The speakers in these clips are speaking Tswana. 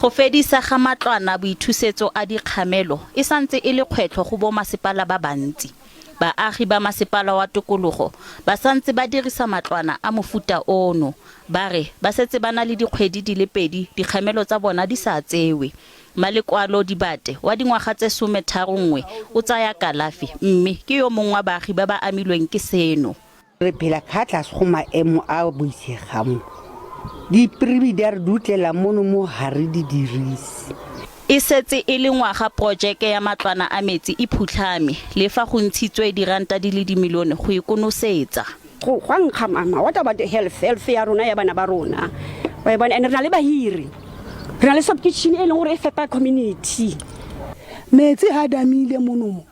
Go fedisa ga matlwanaboithusetso a dikgamelo e santse e le kgwetlho go Bommasepala ba bantsi. Baagi ba Masepala wa Tikologo ba santse ba dirisa matlwana a mofuta ono. Ba re ba setse ba na le dikgwedi di le pedi dikgamelo tsa bona di sa tsewe. Malekwalo Dibate wa dingwaga tse 31 o tsaya kalafi mme ke yo mongwe wa baagi ba ba amilweng ke seno. Re phela khatla go maemo a boitshegamo. Di privi di re dutlela mono mo hare di dirisa. E setse e le ngwaga projeke ya matlwana a metsi e phutlhame le fa go ntshitswe diranta di le dimilione go ikonosetsa. Go nkga mama what about the health ya rona ya bana ba rona wa bona ene re na le bahiri re na le sub kitchen e leng gore e fepa community metsi ha damile mono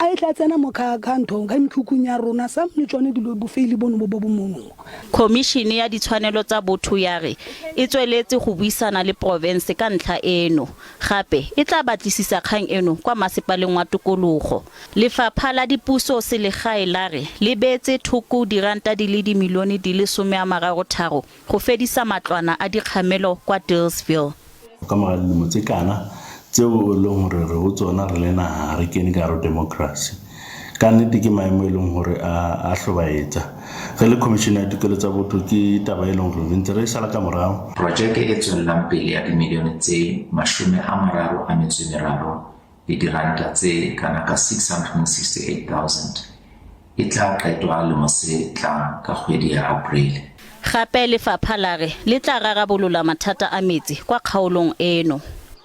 a itla tsena mo khakanthong ga mthukunya rona sa mnitsone dilo bofeili bono bo mono. Commission ya ditshwanelo tsa botho ya re e tsweletse go buisana le Profense ka ntlha eno gape e tla batlisisa kgang eno kwa Masepaleng wa Tikologo. Lefapha la dipuso selegae la re le betse thoko diranta di le dimilione di le 33 go fedisa matlwana a dikgamelo kwa Dealsville. Ka mo tsekana tseo le hore re ho tsona re le naha re kene ka ro democracy ka nnete ke maemo e leng hore a hlobaetsa re le commission ya dikolo tsa botho ke taba e leng hore ntse re sala ka morao. Projeke e tswellang pele ya dimilione tse 33 le diranta tse kana ka 668,000 e tla qetwa le mose tla ka kgwedi ya April. Gape lefapha la re le tla rarabolola mathata a metsi kwa kgaolong eno.